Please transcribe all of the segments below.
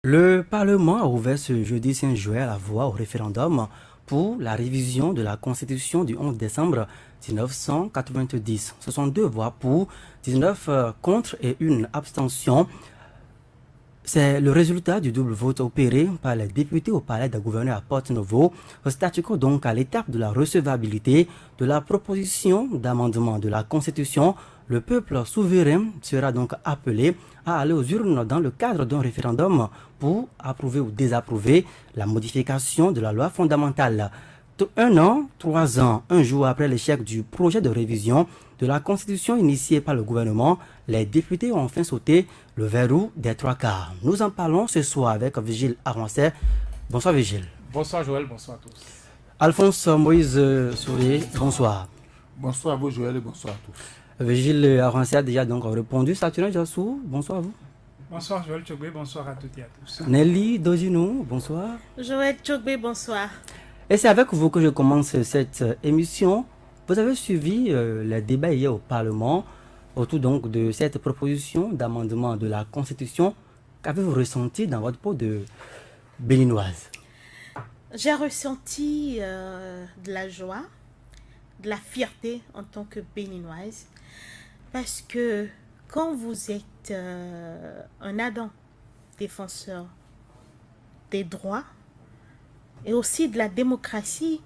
Le Parlement a ouvert ce jeudi 5 juillet la voie au référendum pour la révision de la Constitution du 11 décembre 1990. Ce sont 2 voix pour, 19 contre et une abstention. C'est le résultat du double vote opéré par les députés au palais des gouverneurs à Porto-Novo, statu quo donc à l'étape de la recevabilité de la proposition d'amendement de la Constitution. Le peuple souverain sera donc appelé à aller aux urnes dans le cadre d'un référendum pour approuver ou désapprouver la modification de la loi fondamentale. 1 an, 3 ans, un jour après l'échec du projet de révision de la Constitution initiée par le gouvernement, les députés ont enfin sauté le verrou des 3/4. Nous en parlons ce soir avec Vigile Arancet. Bonsoir Vigile. Bonsoir Joël, bonsoir à tous. Alphonse Moïse Souré, bonsoir. Bonsoir à vous Joël et bonsoir à tous. Vigile Arancet a déjà donc répondu. Saturnin Jassou, bonsoir à vous. Bonsoir Joël Tchogbe, bonsoir à toutes et à tous. Nelly Dojino, bonsoir. Joël Tchogbe, bonsoir. Et c'est avec vous que je commence cette émission. Vous avez suivi les débats hier au Parlement autour donc de cette proposition d'amendement de la Constitution. Qu'avez-vous ressenti dans votre peau de béninoise? J'ai ressenti de la joie, de la fierté en tant que béninoise, parce que quand vous êtes un ardent défenseur des droits et aussi de la démocratie,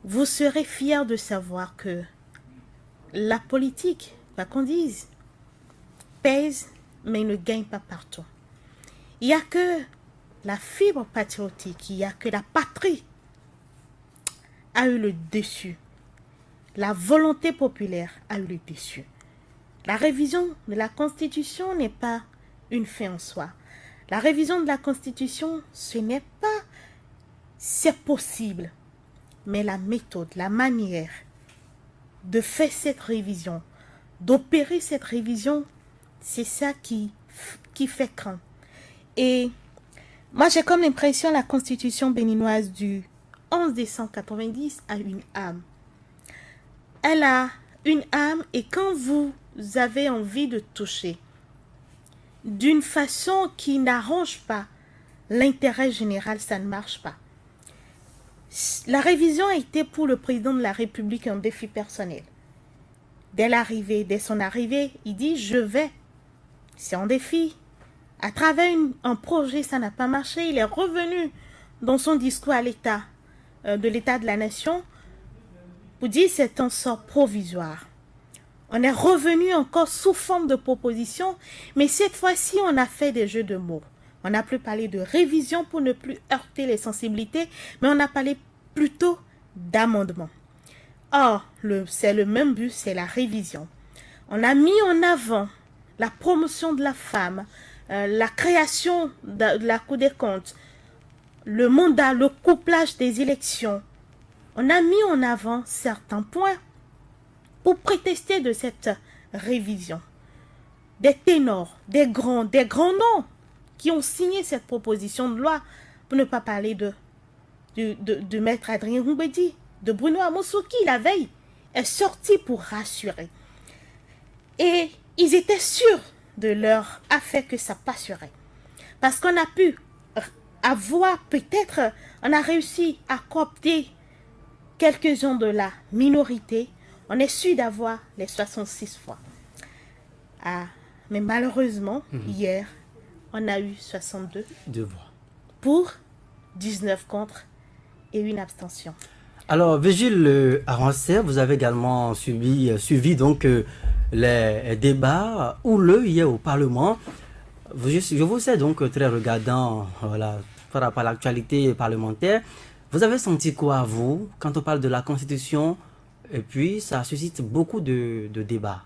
vous serez fier de savoir que la politique, quoi qu'on dise, pèse mais ne gagne pas partout. Il n'y a que la fibre patriotique, il n'y a que la patrie a eu le dessus. La volonté populaire a eu le dessus. La révision de la Constitution n'est pas une fin en soi. La révision de la Constitution, ce n'est pas c'est possible, mais la méthode, la manière de faire cette révision, d'opérer cette révision, c'est ça qui fait craindre. Et moi, j'ai comme l'impression que la Constitution béninoise du 11 décembre 90 a une âme. Elle a une âme et quand vous avez envie de toucher d'une façon qui n'arrange pas l'intérêt général, ça ne marche pas. La révision a été pour le président de la République un défi personnel. Dès son arrivée, il dit « je vais ». C'est un défi. À travers un projet, ça n'a pas marché. Il est revenu dans son discours à l'État, de l'État de la Nation, pour dire que c'est un sort provisoire. On est revenu encore sous forme de proposition, mais cette fois-ci, on a fait des jeux de mots. On n'a plus parlé de révision pour ne plus heurter les sensibilités, mais on a parlé plutôt d'amendement. Or, c'est le même but, c'est la révision. On a mis en avant la promotion de la femme, la création de la Cour des comptes, le mandat, le couplage des élections. On a mis en avant certains points pour prétester de cette révision. Des ténors, des grands noms qui ont signé cette proposition de loi, pour ne pas parler de Maître Adrien Roumbedi, de Bruno Amoussou, qui la veille est sorti pour rassurer. Et ils étaient sûrs de leur affaire que ça passerait. Parce qu'on a pu avoir, peut-être, on a réussi à coopter quelques-uns de la minorité. On est sûr d'avoir les 66 fois. Ah, mais malheureusement, hier, on a eu 62 voix pour, 19 contre et une abstention. Alors, Vigile Arancet, vous avez également suivi donc les débats houleux hier au Parlement. Je vous sais donc très regardant par rapport à l'actualité parlementaire. Vous avez senti quoi, vous, quand on parle de la Constitution, et puis ça suscite beaucoup de débats?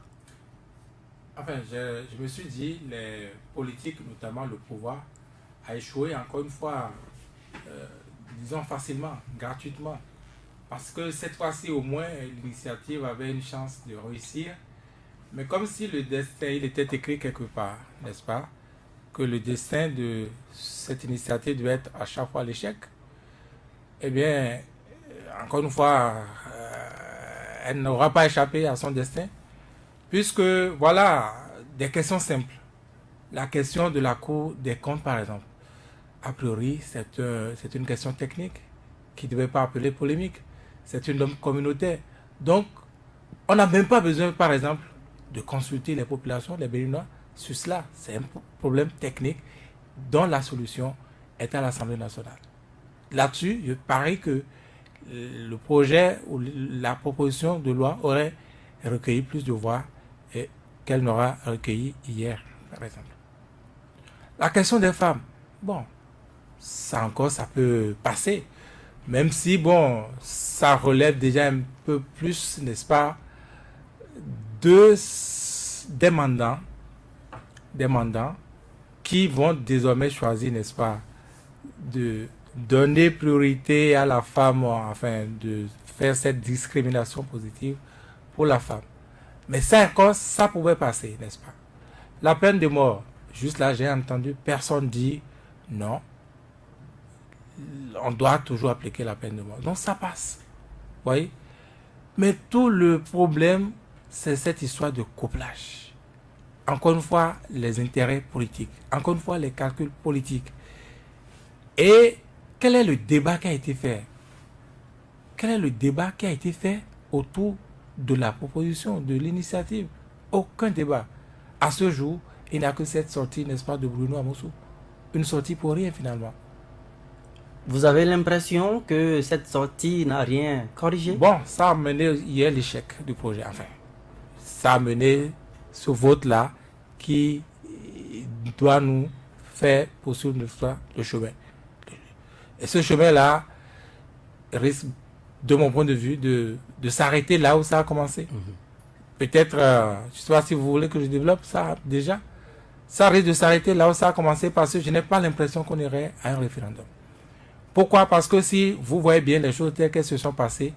Enfin, je me suis dit, les politiques, notamment le pouvoir, a échoué encore une fois, disons facilement, gratuitement. Parce que cette fois-ci, au moins, l'initiative avait une chance de réussir. Mais comme si le destin, il était écrit quelque part, n'est-ce pas? Que le destin de cette initiative devait être à chaque fois l'échec. Eh bien, encore une fois, elle n'aura pas échappé à son destin. Puisque, voilà, des questions simples. La question de la Cour des comptes, par exemple, a priori, c'est une question technique qui ne devait pas appeler polémique. C'est une norme communautaire. Donc, on n'a même pas besoin, par exemple, de consulter les populations, les Béninois, sur cela. C'est un problème technique dont la solution est à l'Assemblée nationale. Là-dessus, je parie que le projet ou la proposition de loi aurait recueilli plus de voix qu'elle n'aura recueilli hier, par exemple. La question des femmes, bon, ça encore, ça peut passer. Même si, bon, ça relève déjà un peu plus, n'est-ce pas, des mandants qui vont désormais choisir, n'est-ce pas, de donner priorité à la femme, afin de faire cette discrimination positive pour la femme. Mais ça encore, ça pouvait passer, n'est-ce pas? La peine de mort, juste là, j'ai entendu personne dire non. On doit toujours appliquer la peine de mort. Donc ça passe. Vous voyez? Mais tout le problème, c'est cette histoire de couplage. Encore une fois, les intérêts politiques. Encore une fois, les calculs politiques. Et quel est le débat qui a été fait? Quel est le débat qui a été fait autour de la proposition, de l'initiative? Aucun débat. À ce jour, il n'y a que cette sortie, n'est-ce pas, de Bruno Amoussou. Une sortie pour rien, finalement. Vous avez l'impression que cette sortie n'a rien corrigé? Bon, ça a mené hier l'échec du projet. Enfin, ça a mené ce vote-là qui doit nous faire poursuivre le chemin. Et ce chemin-là risque, de mon point de vue, de s'arrêter là où ça a commencé. Peut-être, je ne sais pas si vous voulez que je développe ça déjà. Ça risque de s'arrêter là où ça a commencé parce que je n'ai pas l'impression qu'on irait à un référendum. Pourquoi? Parce que si vous voyez bien les choses telles qu'elles se sont passées,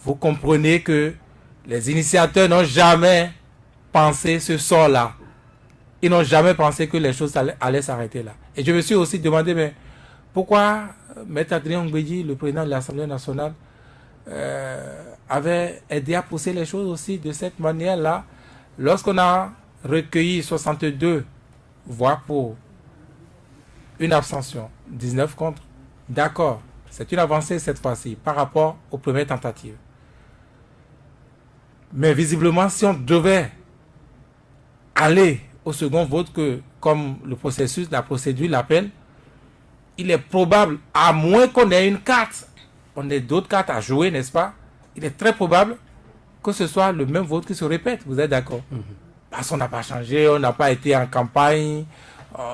vous comprenez que les initiateurs n'ont jamais pensé ce sort-là. Ils n'ont jamais pensé que les choses allaient s'arrêter là. Et je me suis aussi demandé, mais pourquoi Maître Adrien Ngbeji, le président de l'Assemblée nationale, avait aidé à pousser les choses aussi de cette manière-là, lorsqu'on a recueilli 62 voix pour une abstention, 19 contre. D'accord, c'est une avancée cette fois-ci par rapport aux premières tentatives. Mais visiblement, si on devait aller au second vote, que comme le processus, la procédure l'appelle, il est probable, à moins qu'on ait une carte, on ait d'autres cartes à jouer, n'est-ce pas? Il est très probable que ce soit le même vote qui se répète. Vous êtes d'accord? Parce qu'on n'a pas changé, on n'a pas été en campagne,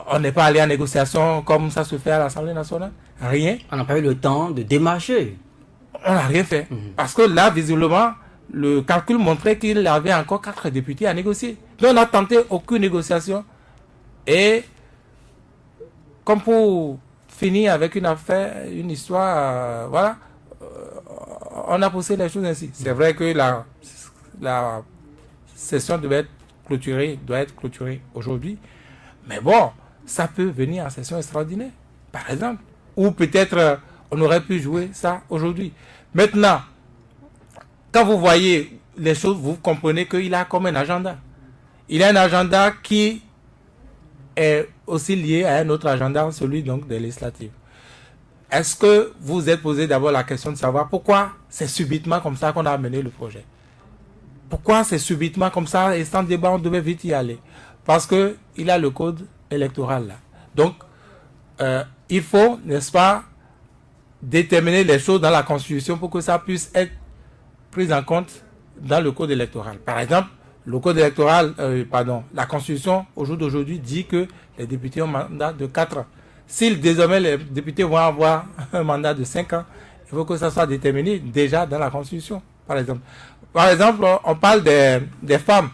on n'est pas allé en négociation comme ça se fait à l'Assemblée nationale. Rien. On n'a pas eu le temps de démarcher. On n'a rien fait. Parce que là, visiblement, le calcul montrait qu'il avait encore 4 députés à négocier. Donc on n'a tenté aucune négociation. Et comme pour finir avec une affaire, une histoire, voilà, on a poussé les choses ainsi. C'est vrai que la session doit être clôturée aujourd'hui. Mais bon, ça peut venir en session extraordinaire, par exemple. Ou peut-être on aurait pu jouer ça aujourd'hui. Maintenant, quand vous voyez les choses, vous comprenez qu'il a comme un agenda. Il a un agenda qui est aussi lié à un autre agenda, celui donc des législatives. Est-ce que vous êtes posé d'abord la question de savoir pourquoi c'est subitement comme ça qu'on a amené le projet? Pourquoi c'est subitement comme ça et sans débat on devait vite y aller? Parce qu'il a le code électoral là. Donc, il faut, n'est-ce pas, déterminer les choses dans la Constitution pour que ça puisse être pris en compte dans le code électoral. Par exemple, le code électoral, la Constitution, au jour d'aujourd'hui, dit que les députés ont un mandat de 4 ans. Si désormais les députés vont avoir un mandat de 5 ans, il faut que ça soit déterminé déjà dans la Constitution, par exemple. Par exemple, on parle des femmes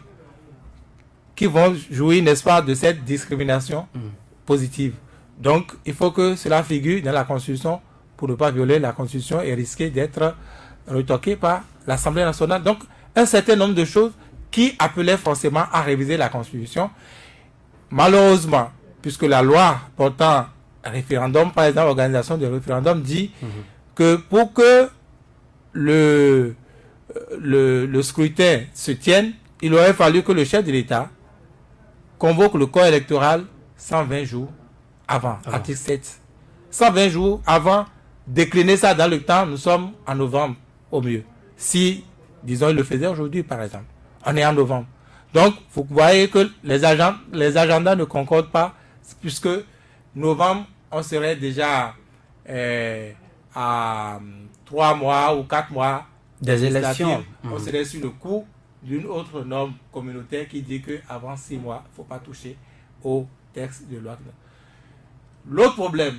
qui vont jouir, n'est-ce pas, de cette discrimination positive. Donc, il faut que cela figure dans la Constitution pour ne pas violer la Constitution et risquer d'être retoqué par l'Assemblée nationale. Donc, un certain nombre de choses qui appelaient forcément à réviser la Constitution. Malheureusement, puisque la loi portant référendum, par exemple, l'organisation du référendum dit que pour que le scrutin se tienne, il aurait fallu que le chef de l'État convoque le corps électoral 120 jours avant, article 7. 120 jours avant, décliner ça dans le temps, nous sommes en novembre au mieux. Si, disons, il le faisait aujourd'hui, par exemple, on est en novembre. Donc, vous voyez que les agendas ne concordent pas, puisque novembre, on serait déjà à 3 mois ou 4 mois des élections. On serait sur le coup d'une autre norme communautaire qui dit qu'avant 6 mois, il ne faut pas toucher au texte de loi. L'autre problème,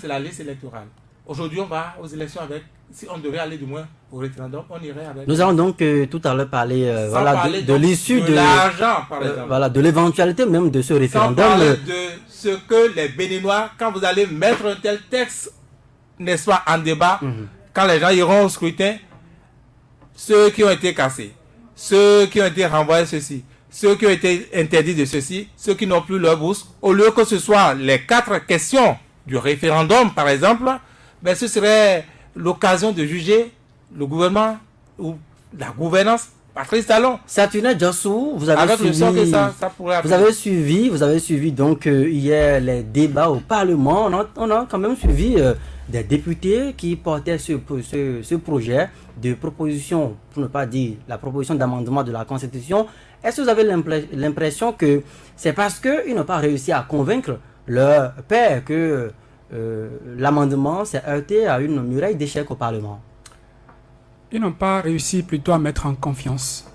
c'est la liste électorale. Aujourd'hui, on va aux élections avec, si on devait aller du moins au référendum, on irait avec. Nous allons donc tout à l'heure parler, de l'issue de l'argent, par exemple. Voilà, de l'éventualité même de ce référendum. Sans parler de ce que les Béninois, quand vous allez mettre un tel texte, n'est-ce pas, en débat, quand les gens iront au scrutin, ceux qui ont été cassés, ceux qui ont été renvoyés ceci, ceux qui ont été interdits de ceci, ceux qui n'ont plus leur bourse, au lieu que ce soit les 4 questions du référendum, par exemple, ben ce serait l'occasion de juger le gouvernement ou la gouvernance. Patrice Talon. Saturnin Djassou, vous avez suivi donc hier les débats au Parlement. On a quand même suivi des députés qui portaient ce projet de proposition, pour ne pas dire la proposition d'amendement de la Constitution. Est-ce que vous avez l'impression que c'est parce qu'ils n'ont pas réussi à convaincre leur père que l'amendement s'est heurté à une muraille d'échecs au Parlement? Ils n'ont pas réussi plutôt à mettre en confiance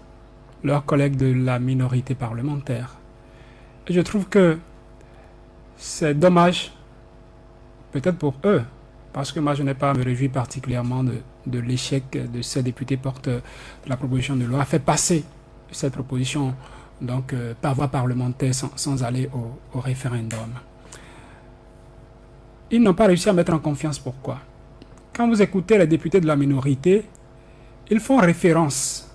leurs collègues de la minorité parlementaire. Et je trouve que c'est dommage, peut-être pour eux, parce que moi je n'ai pas à me réjouir particulièrement de l'échec de ces députés porteurs de la proposition de loi, a fait passer cette proposition donc, par voie parlementaire sans aller au référendum. Ils n'ont pas réussi à mettre en confiance. Pourquoi? Quand vous écoutez les députés de la minorité, ils font référence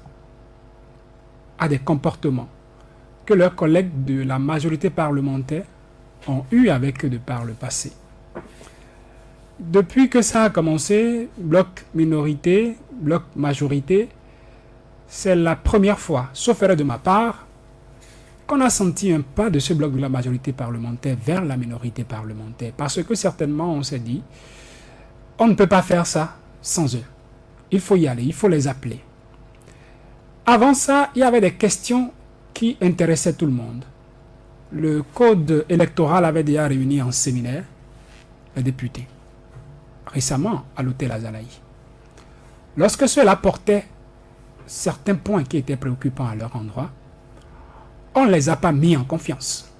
à des comportements que leurs collègues de la majorité parlementaire ont eu avec eux de par le passé. Depuis que ça a commencé, bloc minorité, bloc majorité, c'est la première fois, sauf erreur de ma part, qu'on a senti un pas de ce bloc de la majorité parlementaire vers la minorité parlementaire. Parce que certainement, on s'est dit, on ne peut pas faire ça sans eux. Il faut y aller, il faut les appeler. Avant ça, il y avait des questions qui intéressaient tout le monde. Le code électoral avait déjà réuni en séminaire les députés, récemment à l'hôtel Azalaï. Lorsque cela portait certains points qui étaient préoccupants à leur endroit, on ne les a pas mis en confiance.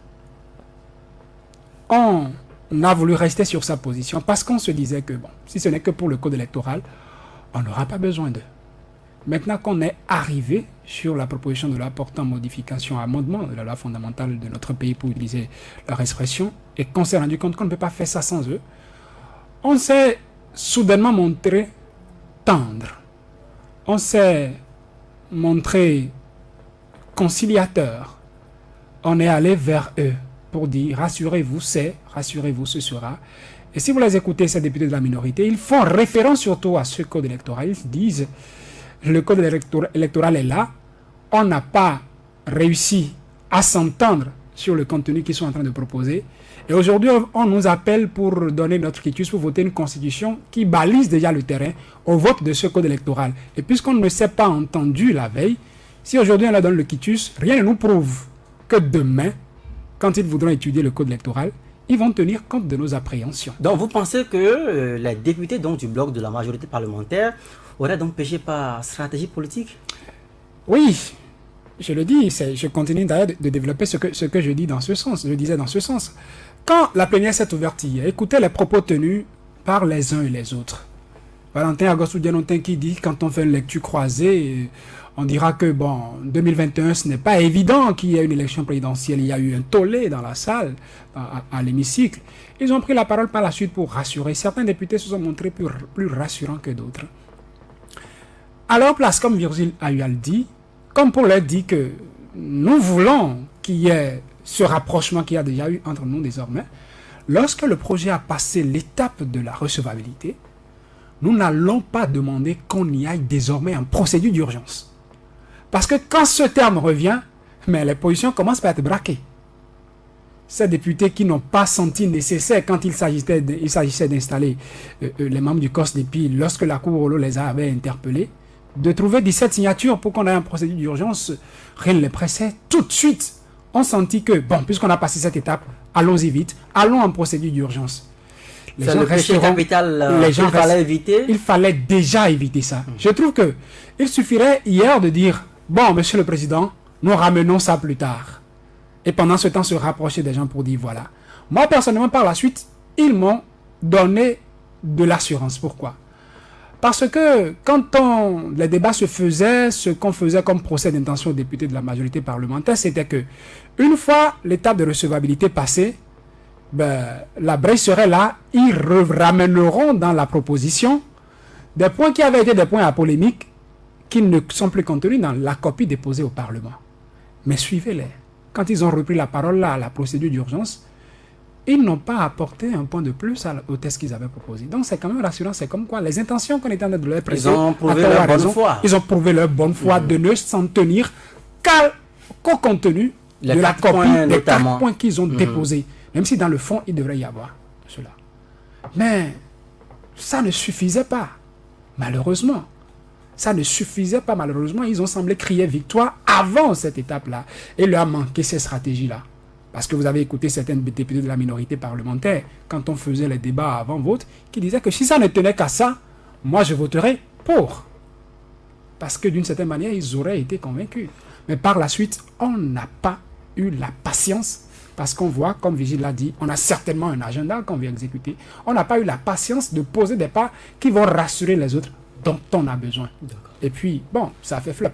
On a voulu rester sur sa position parce qu'on se disait que, bon, si ce n'est que pour le code électoral, on n'aura pas besoin d'eux. Maintenant qu'on est arrivé sur la proposition de loi portant modification, amendement de la loi fondamentale de notre pays pour utiliser leur expression, et qu'on s'est rendu compte qu'on ne peut pas faire ça sans eux, on s'est soudainement montré tendre. On s'est montré conciliateur. On est allé vers eux pour dire rassurez-vous, rassurez-vous, ce sera. Et si vous les écoutez, ces députés de la minorité, ils font référence surtout à ce code électoral. Ils disent le code électoral est là, on n'a pas réussi à s'entendre sur le contenu qu'ils sont en train de proposer. Et aujourd'hui, on nous appelle pour donner notre quitus, pour voter une constitution qui balise déjà le terrain au vote de ce code électoral. Et puisqu'on ne s'est pas entendu la veille, si aujourd'hui on leur donne le quitus, rien ne nous prouve que demain, quand ils voudront étudier le code électoral, ils vont tenir compte de nos appréhensions. Donc vous pensez que les députés donc, du bloc de la majorité parlementaire auraient donc péché par stratégie politique? Oui, je le dis, je continue d'ailleurs de développer ce que je dis dans ce sens, je disais dans ce sens. Quand la plénière s'est ouverte hier, écoutez les propos tenus par les uns et les autres. Valentin Agostou-Dianotin qui dit, quand on fait une lecture croisée, on dira que, bon, 2021, ce n'est pas évident qu'il y ait une élection présidentielle. Il y a eu un tollé dans la salle, à l'hémicycle. Ils ont pris la parole par la suite pour rassurer. Certains députés se sont montrés plus rassurants que d'autres. À leur place, comme Virgile Ayual dit, comme pour leur dire que nous voulons qu'il y ait ce rapprochement qu'il y a déjà eu entre nous désormais, lorsque le projet a passé l'étape de la recevabilité, nous n'allons pas demander qu'on y aille désormais en procédure d'urgence. Parce que quand ce terme revient, mais les positions commencent par être braquées. ces députés qui n'ont pas senti nécessaire quand il s'agissait d'installer les membres du COSDEPI lorsque la Cour les avait interpellés, de trouver 17 signatures pour qu'on ait un procédure d'urgence, rien ne les pressait. Tout de suite, on sentit que, bon, puisqu'on a passé cette étape, allons-y vite, allons en procédure d'urgence. C'est le péché capital qu'il fallait éviter. Il fallait déjà éviter ça. Je trouve que il suffirait hier de dire, bon, monsieur le président, nous ramenons ça plus tard. Et pendant ce temps, se rapprocher des gens pour dire, voilà. Moi, personnellement, par la suite, ils m'ont donné de l'assurance. Pourquoi? Parce que quand les débats se faisaient, ce qu'on faisait comme procès d'intention aux députés de la majorité parlementaire, c'était que une fois l'étape de recevabilité passée, la brèche serait là, ils ramèneront dans la proposition des points qui avaient été des points à polémique qui ne sont plus contenus dans la copie déposée au Parlement. Mais suivez-les. Quand ils ont repris la parole là, à la procédure d'urgence, ils n'ont pas apporté un point de plus au texte qu'ils avaient proposé. Donc c'est quand même rassurant, c'est comme quoi les intentions qu'on était en train de leur présenter, ils ont prouvé leur bonne foi. Ils ont prouvé leur bonne foi de ne s'en tenir qu'au contenu de la copie des 4 points qu'ils ont déposés. Même si dans le fond, il devrait y avoir cela. Mais ça ne suffisait pas, malheureusement. Ça ne suffisait pas, malheureusement. Ils ont semblé crier victoire avant cette étape-là. Et il leur a manqué ces stratégies-là. Parce que vous avez écouté certains députés de la minorité parlementaire, quand on faisait les débats avant vote, qui disaient que si ça ne tenait qu'à ça, moi je voterais pour. Parce que d'une certaine manière, ils auraient été convaincus. Mais par la suite, on n'a pas eu la patience. Parce qu'on voit, comme Vigile l'a dit, on a certainement un agenda qu'on vient exécuter. On n'a pas eu la patience de poser des pas qui vont rassurer les autres dont on a besoin. Et puis, bon, ça a fait flop.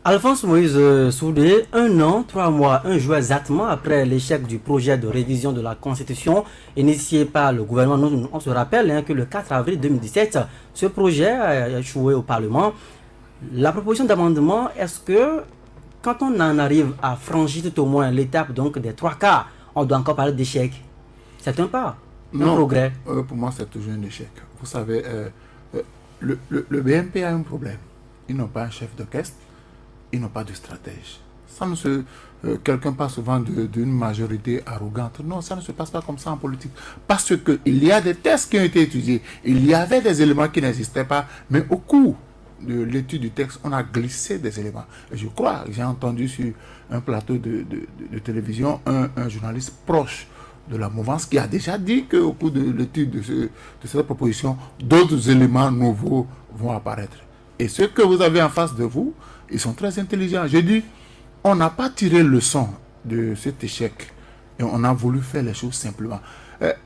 Alphonse Moïse Soudé, 1 an, 3 mois, 1 jour exactement après l'échec du projet de révision de la Constitution initié par le gouvernement. On se rappelle que le 4 avril 2017, ce projet a échoué au Parlement. La proposition d'amendement, est-ce que quand on en arrive à franchir tout au moins l'étape donc des 3 quarts, on doit encore parler d'échec? C'est un pas, un progrès. Pour moi, c'est toujours un échec. Vous savez, le BMP a un problème. Ils n'ont pas un chef d'orchestre, ils n'ont pas de stratège. Ça ne se... quelqu'un parle souvent d'une majorité arrogante. Non, ça ne se passe pas comme ça en politique. Parce qu'il y a des tests qui ont été étudiés. Il y avait des éléments qui n'existaient pas, mais au cours de l'étude du texte, on a glissé des éléments. Et je crois, j'ai entendu sur un plateau de télévision un journaliste proche de la mouvance qui a déjà dit qu'au cours de l'étude de cette proposition, d'autres éléments nouveaux vont apparaître. Et ceux que vous avez en face de vous, ils sont très intelligents. J'ai dit, on n'a pas tiré leçon de cet échec et on a voulu faire les choses simplement.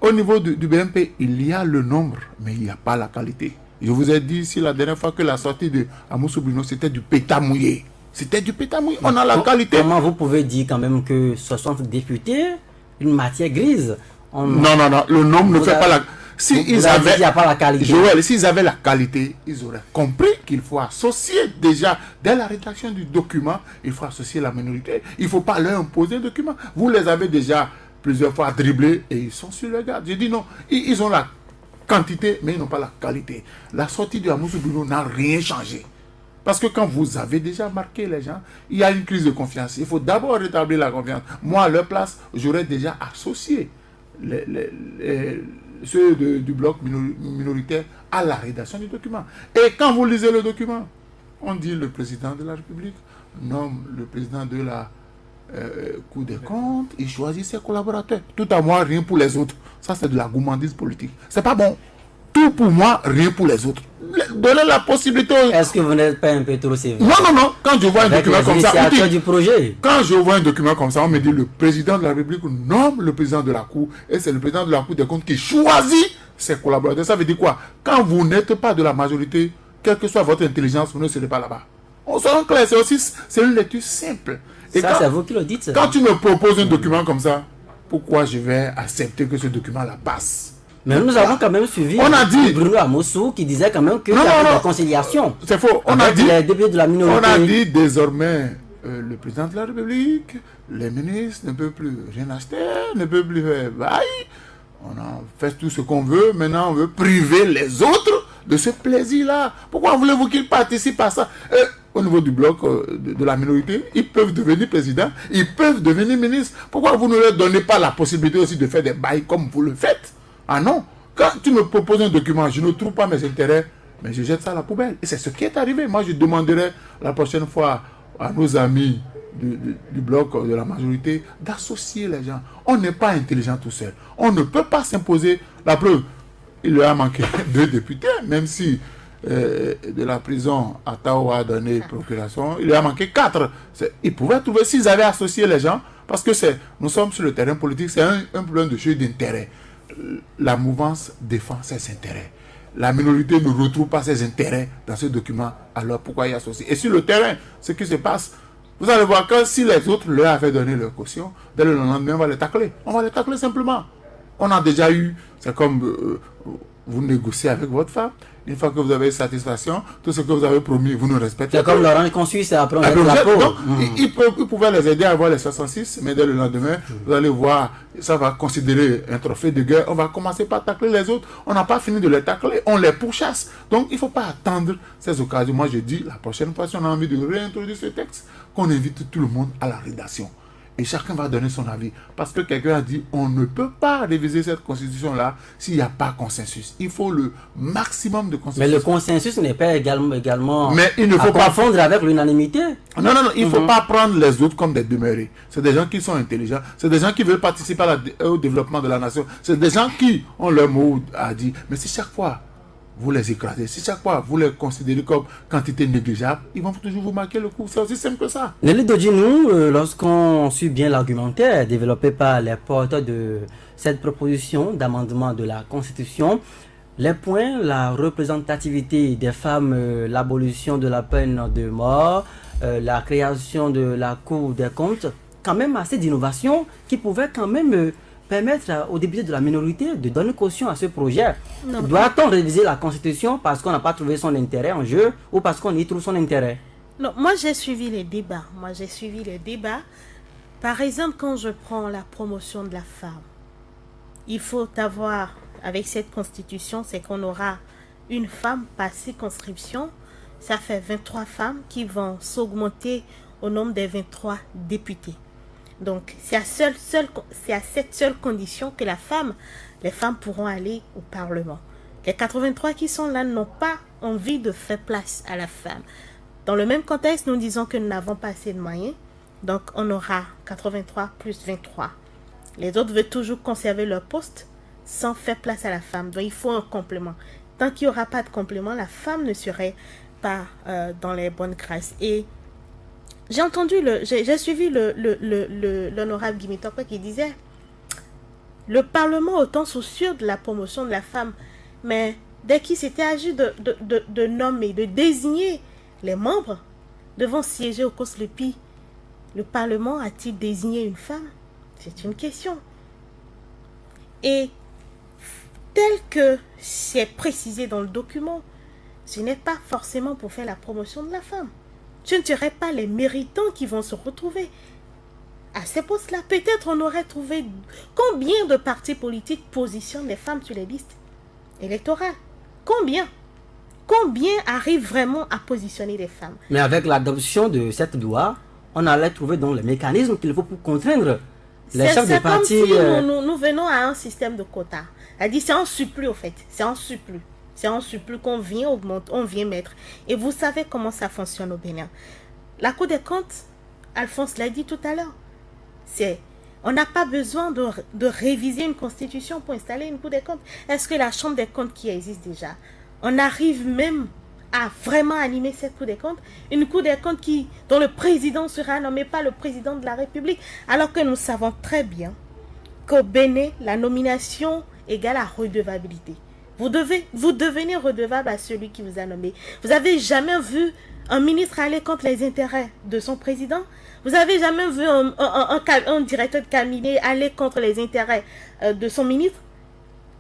Au niveau du BMP, il y a le nombre, mais il n'y a pas la qualité. Je vous ai dit ici la dernière fois que la sortie de Amoussou Bruno, c'était du pétard mouillé. C'était du pétard mouillé. On a la qualité. Comment vous pouvez dire quand même que 60 députés, une matière grise? Non, le nombre ne fait pas la... S'ils avaient la qualité. Joël, s'ils avaient la qualité, ils auraient compris qu'il faut associer déjà, dès la rédaction du document, il faut associer la minorité. Il ne faut pas leur imposer un document. Vous les avez déjà plusieurs fois dribblés et ils sont sur le garde. J'ai dit non, ils ont la quantité, mais ils n'ont pas la qualité. La sortie de Amoussou Bruno n'a rien changé. Parce que quand vous avez déjà marqué les gens, il y a une crise de confiance. Il faut d'abord rétablir la confiance. Moi, à leur place, j'aurais déjà associé ceux du bloc minoritaire à la rédaction du document. Et quand vous lisez le document, on dit le président de la République nomme le président de la Cour des comptes, il choisit ses collaborateurs. Tout à moi, rien pour les autres. Ça, c'est de la gourmandise politique. C'est pas bon. Tout pour moi, rien pour les autres. Donnez la possibilité. Est-ce que vous n'êtes pas un peu trop sévère? Non. Quand je vois un document comme ça, quand je vois un document comme ça, on me dit le président de la République nomme le président de la Cour et c'est le président de la Cour des comptes qui choisit ses collaborateurs. Ça veut dire quoi? Quand vous n'êtes pas de la majorité, quelle que soit votre intelligence, vous ne serez pas là-bas. On s'en clair, c'est une lecture simple. Et ça, c'est vous qui le dites. Quand tu me proposes un document comme ça, pourquoi je vais accepter que ce document-là passe? Mais nous avons quand même suivi Bruno Amoussou qui disait quand même qu'il y avait de la conciliation. C'est faux. On a dit les députés de la minorité. On a dit désormais le président de la République, les ministres ne peuvent plus rien acheter, ne peuvent plus faire bail. On a fait tout ce qu'on veut. Maintenant, on veut priver les autres de ce plaisir-là. Pourquoi voulez-vous qu'ils participent à ça? au niveau du bloc de la minorité, ils peuvent devenir présidents, ils peuvent devenir ministres. Pourquoi vous ne leur donnez pas la possibilité aussi de faire des bails comme vous le faites? Ah non, quand tu me proposes un document, je ne trouve pas mes intérêts, mais je jette ça à la poubelle. Et c'est ce qui est arrivé. Moi, je demanderai la prochaine fois à nos amis du bloc de la majorité d'associer les gens. On n'est pas intelligent tout seul. On ne peut pas s'imposer. La preuve, il leur a manqué 2 députés, même si de la prison à Tao a donné procuration, il leur a manqué 4. Ils pouvaient trouver, s'ils avaient associé les gens, parce que nous sommes sur le terrain politique, c'est un problème de jeu d'intérêt. La mouvance défend ses intérêts. La minorité ne retrouve pas ses intérêts dans ce document, alors pourquoi y associer? Et sur le terrain, ce qui se passe, vous allez voir que si les autres leur avaient donné leur caution, dès le lendemain, on va les tacler. On va les tacler simplement. On a déjà eu, c'est comme vous négociez avec votre femme, une fois que vous avez satisfaction, tout ce que vous avez promis, vous ne respectez pas. C'est comme Laurent Consuisse après on jette la peau. Donc, ils pouvaient les aider à avoir les 66, mais dès le lendemain, vous allez voir, ça va considérer un trophée de guerre. On va commencer par tacler les autres. On n'a pas fini de les tacler, on les pourchasse. Donc, il ne faut pas attendre ces occasions. Moi, je dis, la prochaine fois, si on a envie de réintroduire ce texte, qu'on invite tout le monde à la rédaction. Et chacun va donner son avis. Parce que quelqu'un a dit, on ne peut pas réviser cette constitution-là s'il n'y a pas consensus. Il faut le maximum de consensus. Mais le consensus n'est pas également mais il ne faut pas confondre avec l'unanimité. Non, il ne faut pas prendre les autres comme des demeurés. C'est des gens qui sont intelligents. C'est des gens qui veulent participer au développement de la nation. C'est des gens qui ont leur mot à dire. Mais si chaque fois, vous les écrasez, si chaque fois vous les considérez comme quantité négligeable, ils vont toujours vous marquer le coup. C'est aussi simple que ça. Nelly Dodjinou, lorsqu'on suit bien l'argumentaire développé par les porteurs de cette proposition d'amendement de la Constitution, les points, la représentativité des femmes, l'abolition de la peine de mort, la création de la Cour des comptes, quand même assez d'innovations qui pouvaient quand même permettre aux députés de la minorité de donner caution à ce projet. Doit-on réviser la Constitution parce qu'on n'a pas trouvé son intérêt en jeu ou parce qu'on y trouve son intérêt? Non, moi j'ai suivi les débats. Par exemple, quand je prends la promotion de la femme, il faut avoir, avec cette Constitution, c'est qu'on aura une femme par circonscription. Ça fait 23 femmes qui vont s'augmenter au nombre des 23 députés. Donc, c'est à cette seule condition que les femmes pourront aller au Parlement. Les 83 qui sont là n'ont pas envie de faire place à la femme. Dans le même contexte, nous disons que nous n'avons pas assez de moyens. Donc, on aura 83 plus 23. Les autres veulent toujours conserver leur poste sans faire place à la femme. Donc, il faut un complément. Tant qu'il n'y aura pas de complément, la femme ne serait pas dans les bonnes grâces. Et j'ai suivi l'honorable Guy Mitokwe qui disait le Parlement autant soucieux de la promotion de la femme, mais dès qu'il s'était agi de nommer, de désigner les membres devant siéger au COSLEPI, le Parlement a-t-il désigné une femme? C'est une question. Et tel que c'est précisé dans le document, ce n'est pas forcément pour faire la promotion de la femme. Ce ne seraient pas les méritants qui vont se retrouver à ces postes-là. Peut-être on aurait trouvé combien de partis politiques positionnent les femmes sur les listes électorales. Combien arrivent vraiment à positionner les femmes? Mais avec l'adoption de cette loi, on allait trouver donc les mécanismes qu'il faut pour contraindre les chefs de parti. C'est comme si nous venons à un système de quotas. C'est-à-dire c'est en surplus au fait. C'est en surplus qu'on vient augmenter, on vient mettre. Et vous savez comment ça fonctionne au Bénin. La Cour des comptes, Alphonse l'a dit tout à l'heure, on n'a pas besoin de réviser une constitution pour installer une Cour des comptes. Est-ce que la Chambre des comptes qui existe déjà, on arrive même à vraiment animer cette Cour des comptes? Une Cour des comptes dont le président sera nommé par le président de la République, alors que nous savons très bien qu'au Bénin, la nomination égale à redevabilité. Vous devenez redevable à celui qui vous a nommé. Vous avez jamais vu un ministre aller contre les intérêts de son président? Vous avez jamais vu un directeur de cabinet aller contre les intérêts de son ministre?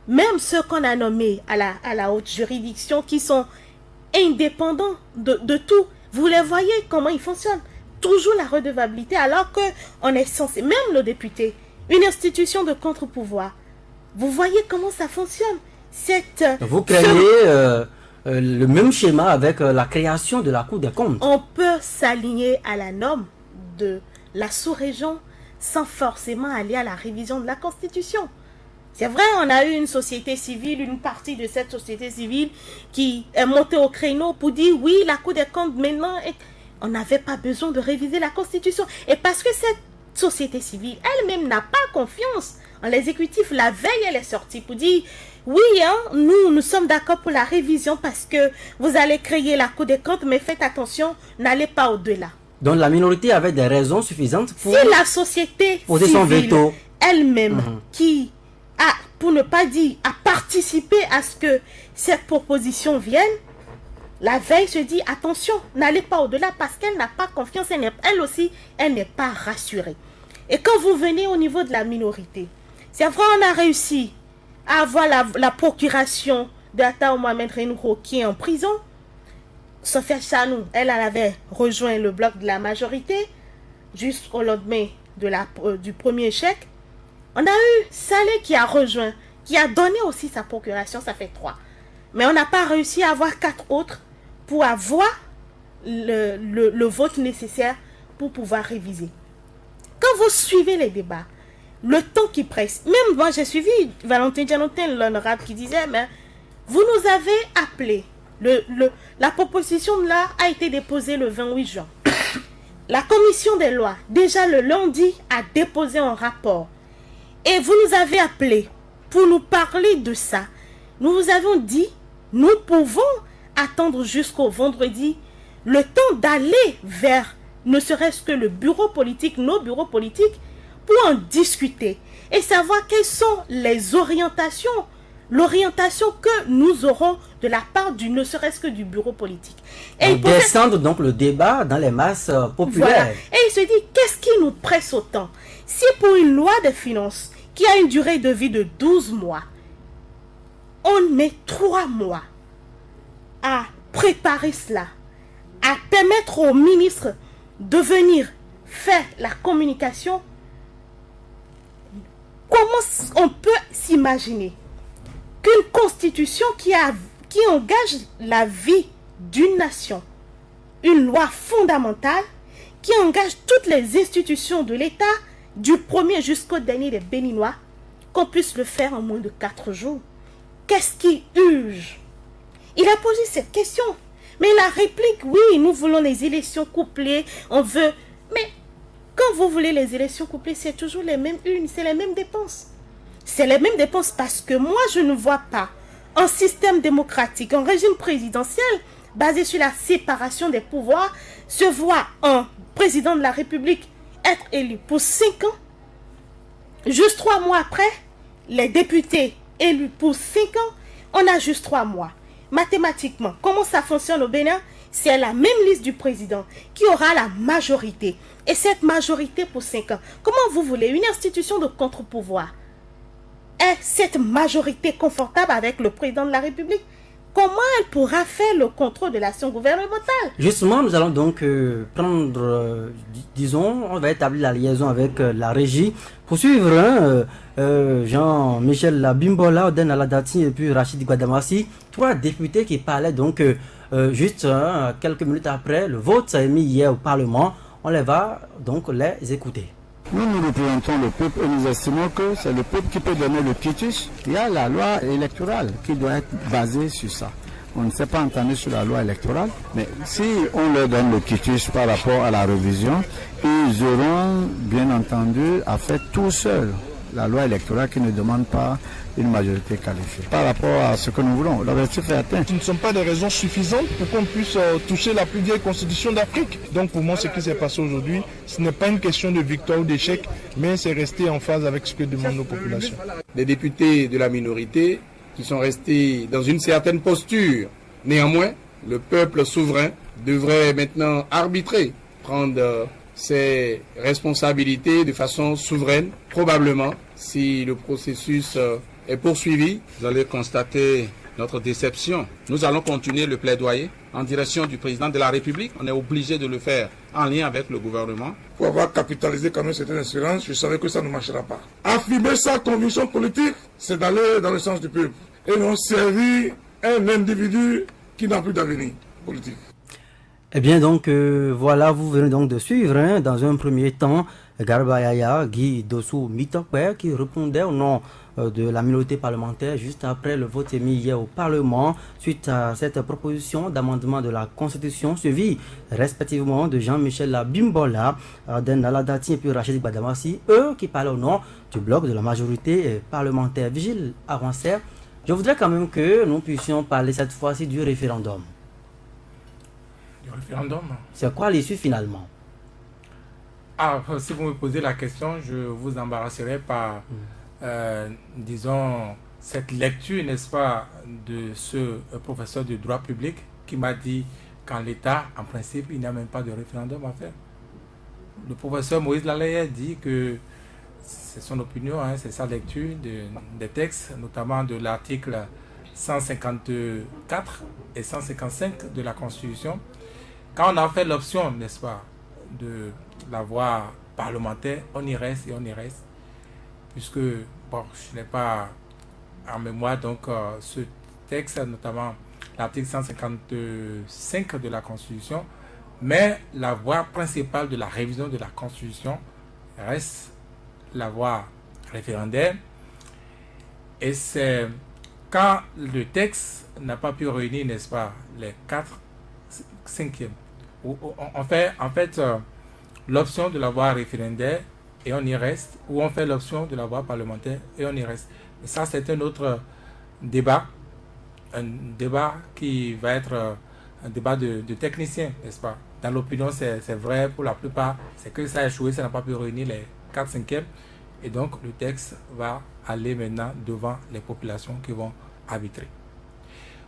Même ceux qu'on a nommés à la haute juridiction qui sont indépendants de tout, vous les voyez comment ils fonctionnent. Toujours la redevabilité alors qu'on est censé, même le député, une institution de contre-pouvoir. Vous voyez comment ça fonctionne. Vous craignez le même schéma avec la création de la Cour des comptes. On peut s'aligner à la norme de la sous-région sans forcément aller à la révision de la Constitution. C'est vrai, on a eu une société civile, une partie de cette société civile qui est montée au créneau pour dire oui, la Cour des comptes maintenant, on n'avait pas besoin de réviser la Constitution. Et parce que cette société civile elle-même n'a pas confiance en l'exécutif, la veille elle est sortie pour dire oui, nous sommes d'accord pour la révision parce que vous allez créer la Cour des comptes, mais faites attention, n'allez pas au-delà. Donc la minorité avait des raisons suffisantes pour si la société poser son civile veto elle-même qui a, pour ne pas dire, a participé à ce que cette proposition vienne, la veille se dit attention, n'allez pas au-delà parce qu'elle n'a pas confiance, elle aussi, elle n'est pas rassurée. Et quand vous venez au niveau de la minorité, c'est vrai, on a réussi à avoir la procuration de Attao Mohamed Renouho qui est en prison. Sophia Chanou, elle avait rejoint le bloc de la majorité jusqu'au lendemain du premier chèque. On a eu Saleh qui a rejoint, qui a donné aussi sa procuration, ça fait 3. Mais on n'a pas réussi à avoir 4 autres pour avoir le vote nécessaire pour pouvoir réviser. Quand vous suivez les débats, le temps qui presse, même moi j'ai suivi Valentin Dianotin, l'honorable, qui disait, mais vous nous avez appelé. La proposition là a été déposée le 28 juin. La commission des lois, déjà le lundi, a déposé un rapport. Et vous nous avez appelé pour nous parler de ça. Nous vous avons dit, nous pouvons attendre jusqu'au vendredi le temps d'aller vers ne serait-ce que le bureau politique, nos bureaux politiques, pour en discuter et savoir quelles sont les orientations, l'orientation que nous aurons de la part du ne serait-ce que du bureau politique. Et descendre donc le débat dans les masses populaires. Voilà. Et il se dit, qu'est-ce qui nous presse autant? Si pour une loi des finances qui a une durée de vie de 12 mois, on met 3 mois à préparer cela, à permettre au ministre de venir faire la communication, comment on peut s'imaginer qu'une constitution qui engage la vie d'une nation, une loi fondamentale qui engage toutes les institutions de l'État, du premier jusqu'au dernier des Béninois, qu'on puisse le faire en moins de 4 jours? Qu'est-ce qui urge? Il a posé cette question. Mais la réplique, oui, nous voulons les élections couplées, on veut... Mais quand vous voulez les élections couplées, c'est toujours les mêmes unes, c'est les mêmes dépenses. C'est les mêmes dépenses parce que moi, je ne vois pas un système démocratique, un régime présidentiel basé sur la séparation des pouvoirs, se voit un président de la République être élu pour 5 ans. Juste 3 mois après, les députés élus pour 5 ans, on a juste 3 mois. Mathématiquement, comment ça fonctionne au Bénin? C'est la même liste du président qui aura la majorité. Et cette majorité pour 5 ans. Comment vous voulez une institution de contre-pouvoir est cette majorité confortable avec le président de la République? Comment elle pourra faire le contrôle de l'action gouvernementale? Justement, nous allons donc prendre, disons, on va établir la liaison avec la régie pour suivre Jean-Michel Labimbola, Oden Aladati et puis Rachid Guadamassi, 3 députés qui parlaient donc juste quelques minutes après le vote émis hier au Parlement. On les va donc les écouter. Nous représentons le peuple et nous estimons que c'est le peuple qui peut donner le quitus. Il y a la loi électorale qui doit être basée sur ça. On ne s'est pas entendu sur la loi électorale, mais si on leur donne le quitus par rapport à la révision, ils auront bien entendu à faire tout seuls la loi électorale qui ne demande pas une majorité qualifiée. Par rapport à ce que nous voulons, l'objectif est atteint. Ce ne sont pas des raisons suffisantes pour qu'on puisse toucher la plus vieille constitution d'Afrique. Donc pour moi, ce qui s'est passé aujourd'hui, ce n'est pas une question de victoire ou d'échec, mais c'est rester en phase avec ce que demandent nos populations. Les députés de la minorité qui sont restés dans une certaine posture. Néanmoins, le peuple souverain devrait maintenant arbitrer, prendre ses responsabilités de façon souveraine, probablement, si le processus est poursuivi. Vous allez constater notre déception. Nous allons continuer le plaidoyer en direction du président de la République. On est obligé de le faire en lien avec le gouvernement. Pour avoir capitalisé quand même certaines assurances, je savais que ça ne marchera pas. Affirmer sa conviction politique, c'est d'aller dans le sens du peuple. Et non servir un individu qui n'a plus d'avenir politique. Eh bien, donc, voilà, vous venez donc de suivre, dans un premier temps, Garba Yaya, Guy Dossou Mitokwe, qui répondait au nom de la minorité parlementaire juste après le vote émis hier au Parlement suite à cette proposition d'amendement de la Constitution suivie respectivement de Jean-Michel Bimbola, Arden Aladati et puis Rachid Badamassi, eux qui parlaient au nom du bloc de la majorité parlementaire. Vigile avancé, je voudrais quand même que nous puissions parler cette fois-ci du référendum. Du référendum? C'est quoi l'issue finalement? Ah, si vous me posez la question, je vous embarrasserai par, disons, cette lecture, n'est-ce pas, de ce professeur de droit public qui m'a dit qu'en l'État, en principe, il n'y a même pas de référendum à faire. Le professeur Moïse Laleye dit que c'est son opinion, hein, c'est sa lecture des textes, notamment de l'article 154 et 155 de la Constitution. Quand on a fait l'option, n'est-ce pas, de la voie parlementaire, on y reste et on y reste. Puisque, bon, je n'ai pas en mémoire donc ce texte, notamment l'article 155 de la Constitution, mais la voie principale de la révision de la Constitution reste la voie référendaire. Et c'est quand le texte n'a pas pu réunir, n'est-ce pas, les 4/5e. On fait en fait l'option de la voie référendaire et on y reste, ou on fait l'option de la voie parlementaire et on y reste. Et ça, c'est un autre débat, un débat qui va être un débat de techniciens, n'est-ce pas? Dans l'opinion, c'est vrai pour la plupart, c'est que ça a échoué, ça n'a pas pu réunir les 4/5e, et donc le texte va aller maintenant devant les populations qui vont arbitrer.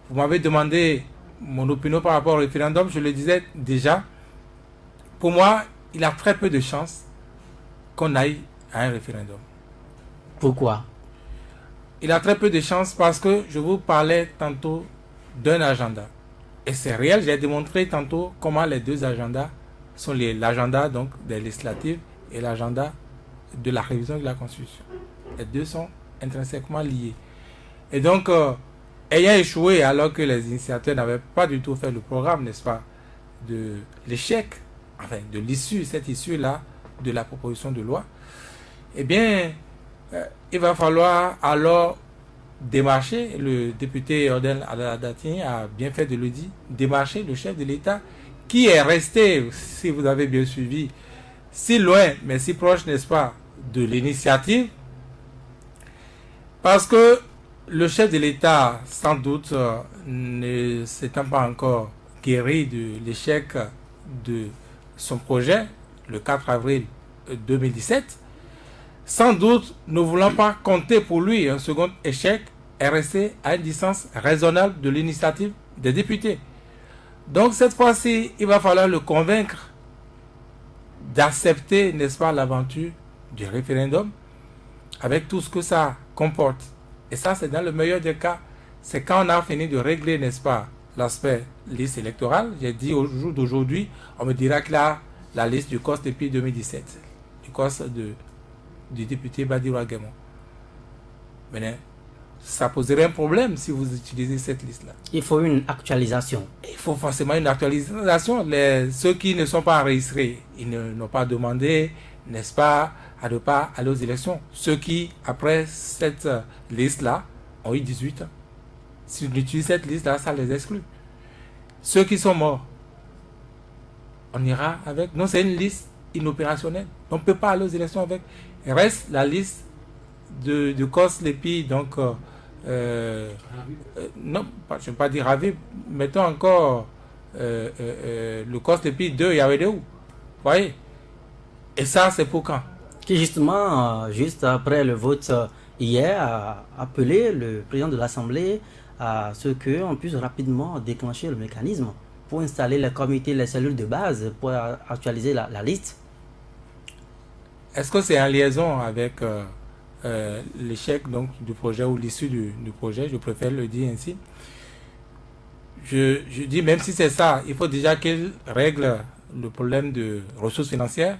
Vous m'avez demandé mon opinion par rapport au référendum, je le disais déjà, pour moi, il a très peu de chances qu'on aille à un référendum. Pourquoi? Il a très peu de chances parce que je vous parlais tantôt d'un agenda. Et c'est réel, j'ai démontré tantôt comment les deux agendas sont liés. L'agenda donc des législatives et l'agenda de la révision de la Constitution. Les deux sont intrinsèquement liés. Et donc, ayant échoué alors que les initiateurs n'avaient pas du tout fait le programme, n'est-ce pas, de l'échec, enfin de l'issue, cette issue-là de la proposition de loi, eh bien, il va falloir alors démarcher, le député Arden Aladati a bien fait de le dire, démarcher le chef de l'État qui est resté, si vous avez bien suivi, si loin, mais si proche, n'est-ce pas, de l'initiative, parce que le chef de l'État, sans doute, ne s'étant pas encore guéri de l'échec de son projet, le 4 avril 2017, sans doute ne voulant pas compter pour lui un second échec, est resté à une distance raisonnable de l'initiative des députés. Donc cette fois-ci, il va falloir le convaincre d'accepter, n'est-ce pas, l'aventure du référendum avec tout ce que ça comporte. Et ça, c'est dans le meilleur des cas. C'est quand on a fini de régler, n'est-ce pas, l'aspect liste électorale. J'ai dit au jour d'aujourd'hui, on me dira que là, la liste du COS depuis 2017, du COS du député Badir Ouaguemo. Mais ça poserait un problème si vous utilisez cette liste-là. Il faut une actualisation. Il faut forcément une actualisation. Ceux qui ne sont pas enregistrés, ils n'ont pas demandé, n'est-ce pas, à ne pas aller aux élections. Ceux qui, après cette liste-là, ont eu 18 ans. Si on utilise cette liste-là, ça les exclut. Ceux qui sont morts, on ira avec. Non, c'est une liste inopérationnelle. On ne peut pas aller aux élections avec. Il reste la liste de COS Lépi, donc non, je ne vais pas dire ravi, mettons encore le COS Lépi 2, il y avait des où. Vous voyez? Et ça, c'est pour quand? Qui justement, juste après le vote hier, a appelé le président de l'Assemblée à ce qu'on puisse rapidement déclencher le mécanisme pour installer les comités, les cellules de base, pour actualiser la liste. Est-ce que c'est en liaison avec l'échec donc du projet ou l'issue du projet? Je préfère le dire ainsi. Je dis, même si c'est ça, il faut déjà qu'il règle le problème de ressources financières.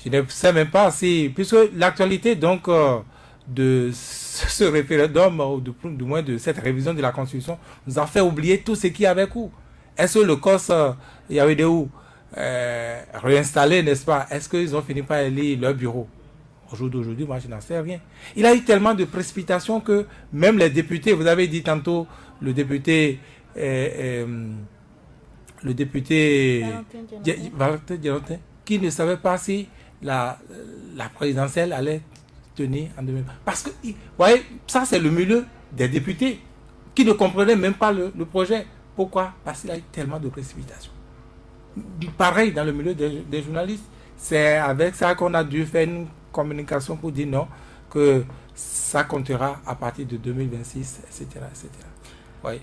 Je ne sais même pas si, puisque l'actualité donc de ce référendum, ou du moins de cette révision de la Constitution, nous a fait oublier tout ce qui avait cours. Est-ce que le COS, il y avait des où réinstallé, n'est-ce pas? Est-ce qu'ils ont fini par élire leur bureau? Au jour d'aujourd'hui, moi, je n'en sais rien. Il a eu tellement de précipitations que même les députés, vous avez dit tantôt, le député Valentin Dierontin, qui ne savait pas si la présidentielle allait tenir en 2020. Parce que, vous voyez, ça c'est le milieu des députés qui ne comprenaient même pas le projet. Pourquoi? Parce qu'il y a eu tellement de précipitations. Pareil dans le milieu des journalistes. C'est avec ça qu'on a dû faire une communication pour dire non, que ça comptera à partir de 2026, etc. etc. Oui.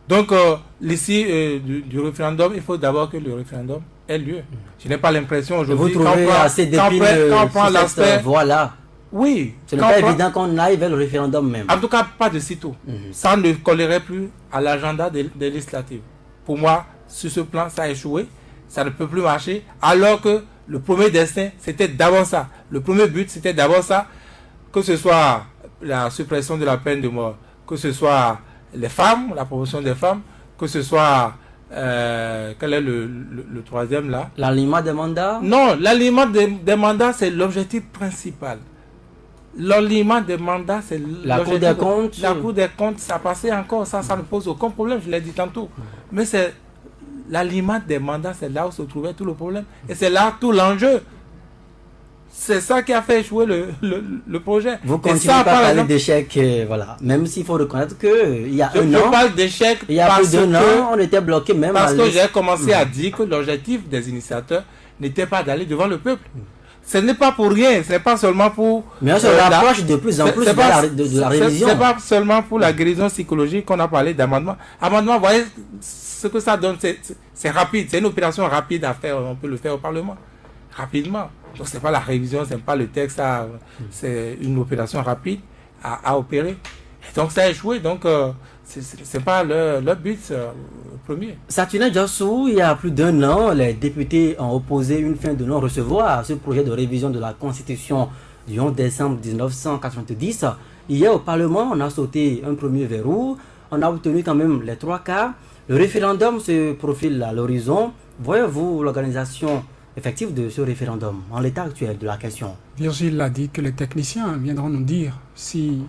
Donc, l'ici du référendum, il faut d'abord que le référendum ait lieu. Je n'ai pas l'impression aujourd'hui... Vous trouvez assez d'épines sur cette voie-là? Oui. Ce n'est pas évident qu'on aille vers le référendum même. En tout cas, pas de sitôt. Ça ne collerait plus à l'agenda des législatives. Pour moi, sur ce plan, ça a échoué. Ça ne peut plus marcher. Alors que le premier destin, c'était d'abord ça. Le premier but, c'était d'abord ça. Que ce soit la suppression de la peine de mort, que ce soit les femmes, la promotion des femmes, que ce soit... quel est le troisième là? L'alignement des mandats? Non, l'alignement des mandats, c'est l'objectif principal. L'alignement des mandats, c'est la Cour des comptes. La Cour des comptes, ça passait encore, ça ne pose aucun problème, je l'ai dit tantôt. Mais c'est l'alignement des mandats, c'est là où se trouvait tout le problème. Et c'est là tout l'enjeu. C'est ça qui a fait échouer le projet. Vous continuez à parler d'échec, voilà. Même s'il faut reconnaître qu'il y a un an, parle d'échec il y a plus d'un an, on était bloqué même. Parce que j'ai commencé à dire que l'objectif des initiateurs n'était pas d'aller devant le peuple. Ce n'est pas pour rien, ce n'est pas seulement pour... Mais on se rapproche de plus en plus de la révision. Ce n'est pas seulement pour la guérison psychologique qu'on a parlé d'amendement. Amendement, vous voyez ce que ça donne, c'est rapide, c'est une opération rapide à faire, on peut le faire au Parlement, rapidement. Donc ce n'est pas la révision, ce n'est pas le texte, c'est une opération rapide à opérer. Et donc ça a échoué, donc ce n'est pas leur but premier. Saturnin Djossou, il y a plus d'un an, les députés ont opposé une fin de non-recevoir à ce projet de révision de la Constitution du 11 décembre 1990. Hier au Parlement, on a sauté un premier verrou, on a obtenu quand même les 3/4. Le référendum se profile à l'horizon. Voyez-vous l'organisation effective de ce référendum en l'état actuel de la question? Virgile a dit que les techniciens viendront nous dire si,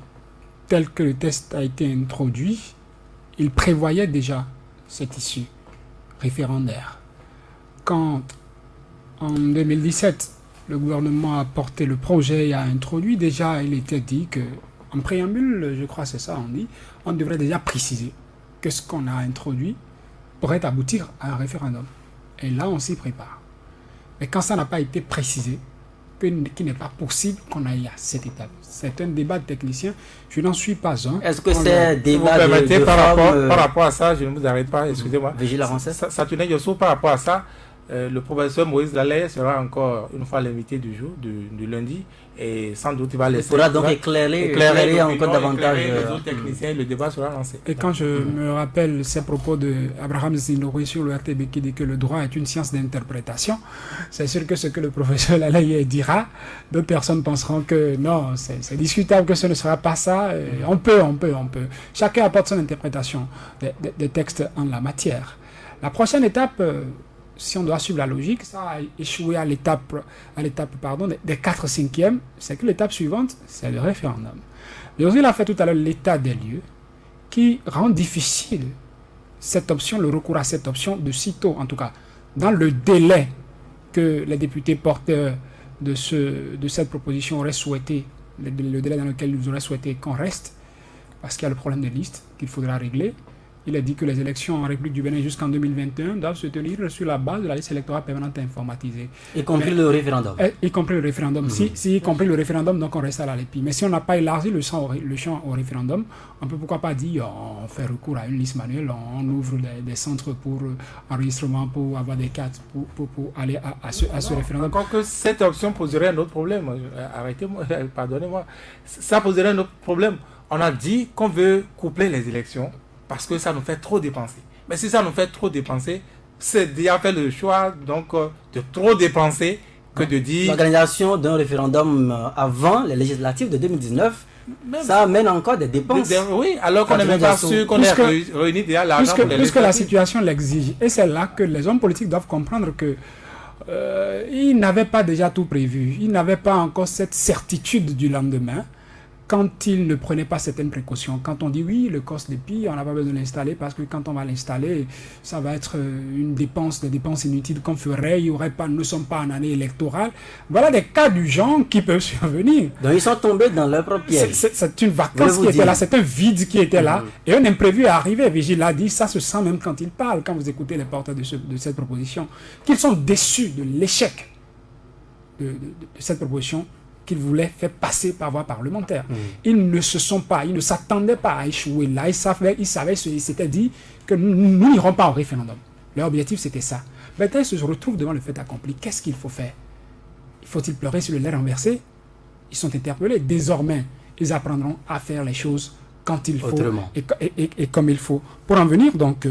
tel que le test a été introduit, il prévoyait déjà cette issue référendaire. Quand, en 2017, le gouvernement a porté le projet et a introduit, déjà il était dit que, en préambule, je crois que c'est ça on dit, on devrait déjà préciser que ce qu'on a introduit pourrait aboutir à un référendum. Et là, on s'y prépare. Mais quand ça n'a pas été précisé, qu'il n'est pas possible qu'on aille à cette étape. C'est un débat de techniciens. Je n'en suis pas un. Est-ce que c'est débat par rapport à ça, je ne vous arrête pas, excusez-moi. Saturnin Djossou, par rapport à ça, le professeur Moïse Laleye sera encore une fois l'invité du jour, du lundi, et sans doute il va laisser... Il faudra donc éclairer encore davantage les autres techniciens, le débat sera lancé. Et quand je me rappelle ces propos d'Abraham Zinouri sur le RTB qui dit que le droit est une science d'interprétation, c'est sûr que ce que le professeur Laleye dira, d'autres personnes penseront que non, c'est discutable que ce ne sera pas ça. On peut. Chacun apporte son interprétation des textes en la matière. La prochaine étape... si on doit suivre la logique, ça a échoué à l'étape des 4/5e, c'est que l'étape suivante, c'est le référendum. Mais aussi, il a fait tout à l'heure l'état des lieux, qui rend difficile cette option, le recours à cette option de sitôt, en tout cas, dans le délai que les députés porteurs de cette proposition auraient souhaité, le délai dans lequel ils auraient souhaité qu'on reste, parce qu'il y a le problème des listes qu'il faudra régler. Il a dit que les élections en République du Bénin jusqu'en 2021 doivent se tenir sur la base de la liste électorale permanente informatisée. Y compris le référendum. Y compris le référendum. Si y compris le référendum, donc on reste à la LEPI. Mais si on n'a pas élargi le champ au référendum, on peut pourquoi pas dire on fait recours à une liste manuelle, on ouvre des centres pour enregistrement, pour avoir des cartes, pour aller à ce référendum. Encore que cette option poserait un autre problème. Arrêtez-moi, pardonnez-moi. Ça poserait un autre problème. On a dit qu'on veut coupler les élections parce que ça nous fait trop dépenser. Mais si ça nous fait trop dépenser, c'est déjà fait le choix donc, de trop dépenser que de dire... L'organisation d'un référendum avant les législatives de 2019, ça amène encore des dépenses. Oui, alors qu'on n'est même pas sûr qu'on ait réuni déjà l'argent pour les puisque la situation l'exige. Et c'est là que les hommes politiques doivent comprendre que ils n'avaient pas déjà tout prévu. Ils n'avaient pas encore cette certitude du lendemain quand ils ne prenaient pas certaines précautions. Quand on dit oui, le COS d'EPI, on n'a pas besoin de l'installer parce que quand on va l'installer, ça va être des dépenses inutiles qu'on ferait. Il y aurait pas, nous ne sommes pas en année électorale. Voilà des cas du genre qui peuvent survenir. Donc ils sont tombés dans leur propre piège. C'est une vacance qui était là, c'est un vide qui était là. Et un imprévu est arrivé. Vigile l'a dit, ça se sent même quand il parle, quand vous écoutez les porteurs de cette proposition, qu'ils sont déçus de l'échec de cette proposition qu'ils voulaient faire passer par voie parlementaire. Ils ne s'attendaient pas à échouer là. Ils savaient, ils s'étaient dit que nous n'irons pas au référendum. Leur objectif, c'était ça. Maintenant, ils se retrouvent devant le fait accompli. Qu'est-ce qu'il faut faire? Faut-il pleurer sur le lait renversé? Ils sont interpellés. Désormais, ils apprendront à faire les choses quand il faut et comme il faut. Pour en venir, donc,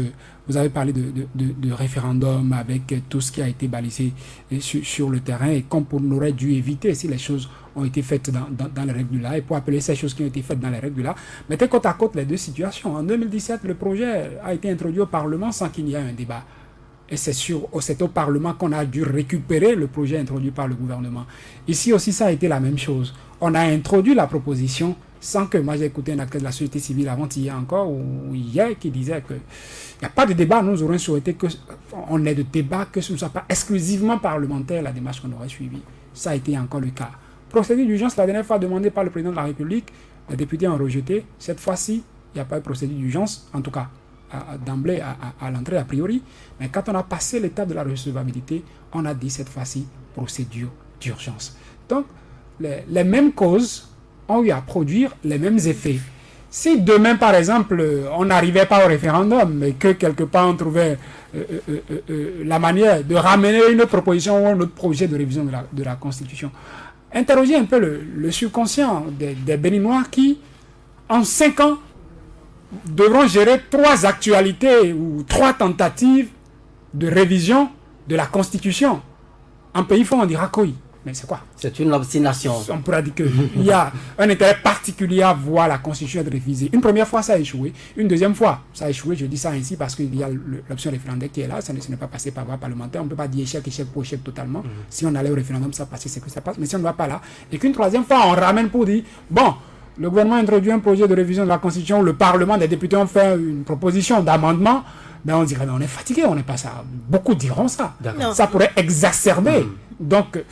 vous avez parlé de référendum avec tout ce qui a été balisé sur le terrain et comme on aurait dû éviter si les choses ont été faites dans les règles du là et pour appeler ces choses qui ont été faites dans les règles du là. Mettez côte à côte les deux situations. En 2017, le projet a été introduit au Parlement sans qu'il y ait un débat. Et c'est au Parlement qu'on a dû récupérer le projet introduit par le gouvernement. Ici aussi, ça a été la même chose. On a introduit la proposition sans que, moi j'ai écouté un acteur de la société civile avant-hier encore, ou hier, qui disait qu'il n'y a pas de débat. Nous aurions souhaité qu'on ait de débat, que ce ne soit pas exclusivement parlementaire la démarche qu'on aurait suivie. Ça a été encore le cas. Procédure d'urgence, la dernière fois demandée par le président de la République, les députés ont rejeté. Cette fois-ci, il n'y a pas eu de procédure d'urgence, en tout cas d'emblée à l'entrée a priori. Mais quand on a passé l'étape de la recevabilité, on a dit cette fois-ci procédure d'urgence. Donc, les mêmes causes ont eu à produire les mêmes effets. Si demain, par exemple, on n'arrivait pas au référendum, mais que quelque part on trouvait la manière de ramener une proposition ou un autre projet de révision de la Constitution, interrogez un peu le subconscient des Béninois qui, en 5 ans, devront gérer 3 actualités ou 3 tentatives de révision de la Constitution. En pays fort, on dira COI. Mais c'est quoi? C'est une obstination. On pourra dire qu'il y a un intérêt particulier à voir la Constitution être révisée. Une première fois, ça a échoué. Une deuxième fois, ça a échoué. Je dis ça ainsi parce qu'il y a l'option référendaire qui est là. Ça n'est pas passé par voie parlementaire. On ne peut pas dire échec pour échec totalement. Si on allait au référendum, ça passait, c'est que ça passe. Mais si on ne va pas là, et qu'une troisième fois, on ramène pour dire, bon, le gouvernement a introduit un projet de révision de la Constitution, le Parlement, des députés ont fait une proposition d'amendement, ben on dirait, mais on est fatigué, on n'est pas ça. Beaucoup diront ça. Ça pourrait exacerber. Donc,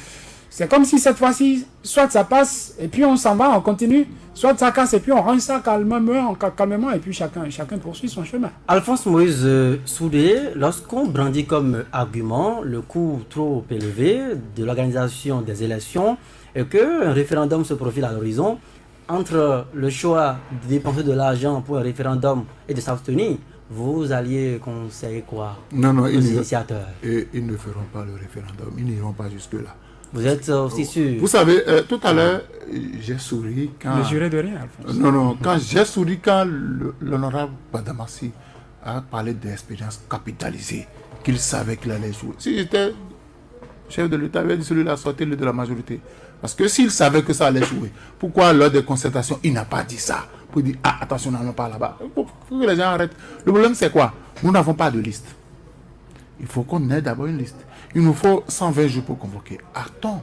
c'est comme si cette fois-ci, soit ça passe et puis on s'en va, on continue, soit ça casse et puis on range ça calmement et puis chacun poursuit son chemin. Alphonse Moïse Soudé, lorsqu'on brandit comme argument le coût trop élevé de l'organisation des élections et qu'un référendum se profile à l'horizon, entre le choix de dépenser de l'argent pour un référendum et de s'abstenir, vous alliez conseiller quoi? Non, aux initiateurs? Ils ne feront pas le référendum, ils n'iront pas jusque-là. Vous êtes aussi sûr? Vous savez, tout à l'heure, j'ai souri quand... Ne jurez de rien, Alphonse. Non, quand j'ai souri quand l'honorable Badamassi a parlé d'expérience capitalisée, qu'il savait qu'il allait jouer. Si j'étais chef de l'État, il avait dit celui-là sortir de la majorité. Parce que s'il savait que ça allait jouer, pourquoi lors des concertations, il n'a pas dit ça? Pour dire, ah, attention, n'allons pas là-bas. Pour que les gens arrêtent. Le problème, c'est quoi? Nous n'avons pas de liste. Il faut qu'on ait d'abord une liste. Il nous faut 120 jours pour convoquer. Actons.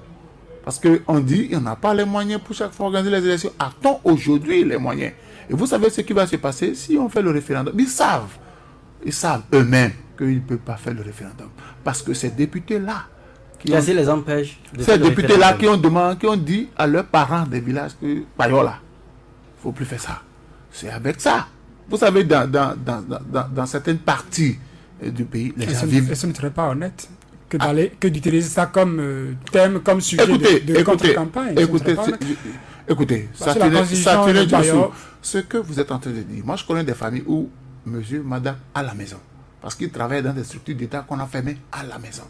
Parce qu'on dit qu'il n'y en a pas les moyens pour chaque fois organiser les élections. Actons aujourd'hui les moyens. Et vous savez ce qui va se passer si on fait le référendum. Ils savent eux-mêmes qu'ils ne peuvent pas faire le référendum. Parce que ces députés-là, Qu'est-ce qui les empêche de ces députés-là qui ont dit à leurs parents des villages que, Payola, il ne faut plus faire ça. C'est avec ça. Vous savez, dans certaines parties du pays, les gens vivent... Et ce ne serait pas honnête que d'utiliser ça comme thème, comme sujet de contre-campagne. Écoutez, ça tenait dessous. Ce que vous êtes en train de dire, moi je connais des familles où monsieur, madame, à la maison. Parce qu'ils travaillent dans des structures d'État qu'on a fermées à la maison.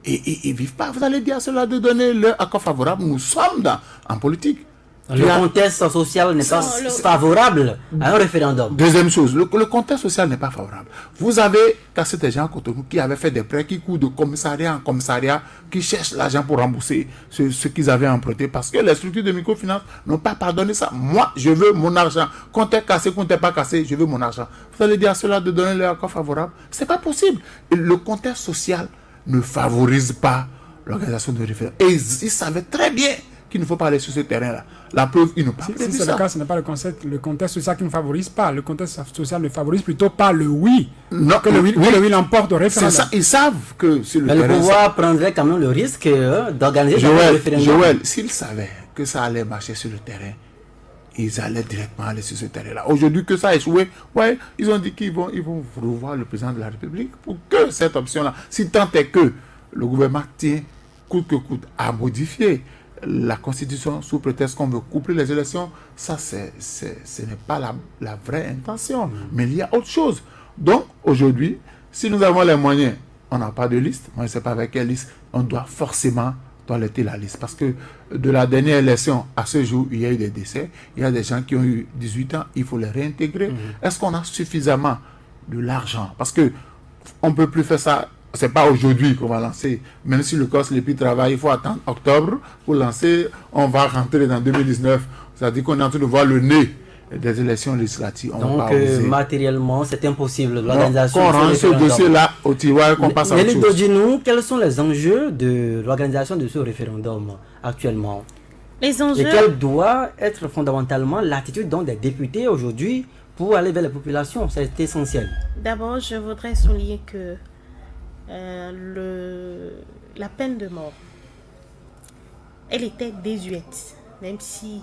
Et ils ne vivent pas. Vous allez dire à cela de donner leur accord favorable. Nous sommes en politique. Le contexte social n'est pas favorable à un référendum. Deuxième chose, le contexte social n'est pas favorable. Vous avez cassé des gens à Cotonou qui avaient fait des prêts, qui courent de commissariat en commissariat, qui cherchent l'argent pour rembourser ce qu'ils avaient emprunté parce que les structures de microfinance n'ont pas pardonné ça. Moi, je veux mon argent. Compte est cassé, compte n'est pas cassé, je veux mon argent. Vous allez dire à cela de donner leur accord favorable? C'est pas possible. Et le contexte social ne favorise pas l'organisation de référendum. Et ils savaient très bien qu'il ne faut pas aller sur ce terrain-là. La preuve, ils n'ont pas prévu si c'est ça. le cas, ce n'est pas le contexte social qui ne favorise pas. Le contexte social ne favorise plutôt pas le oui. Non, que le oui l'emporte au référendum. C'est ça, ils savent que sur le Mais terrain... le pouvoir prendrait quand même le risque d'organiser un référendum. Joël, s'ils savaient que ça allait marcher sur le terrain, ils allaient directement aller sur ce terrain-là. Aujourd'hui, que ça a échoué, ouais, ils ont dit qu'ils vont revoir le président de la République pour que cette option-là, si tant est que le gouvernement tient coûte que coûte à modifier la Constitution sous prétexte qu'on veut coupler les élections, ça, ce n'est pas la vraie intention. Mais il y a autre chose. Donc, aujourd'hui, si nous avons les moyens, on n'a pas de liste, moi je ne sais pas avec quelle liste, on doit forcément toiletter la liste. Parce que de la dernière élection à ce jour, il y a eu des décès, il y a des gens qui ont eu 18 ans, il faut les réintégrer. Est-ce qu'on a suffisamment de l'argent? Parce que on ne peut plus faire ça. C'est pas aujourd'hui qu'on va lancer. Même si le COS, les prix travail, il faut attendre octobre pour lancer. On va rentrer dans 2019. C'est-à-dire qu'on est en train de voir le nez des élections législatives. Donc, matériellement, c'est impossible. L'organisation. On rend ce dossier-là au tiroir et qu'on passe à autre chose. Mais dis-nous, quels sont les enjeux de l'organisation de ce référendum actuellement? Les enjeux. Et quelle doit être fondamentalement l'attitude des députés aujourd'hui pour aller vers la population? C'est essentiel. D'abord, je voudrais souligner que la peine de mort, elle était désuète, même si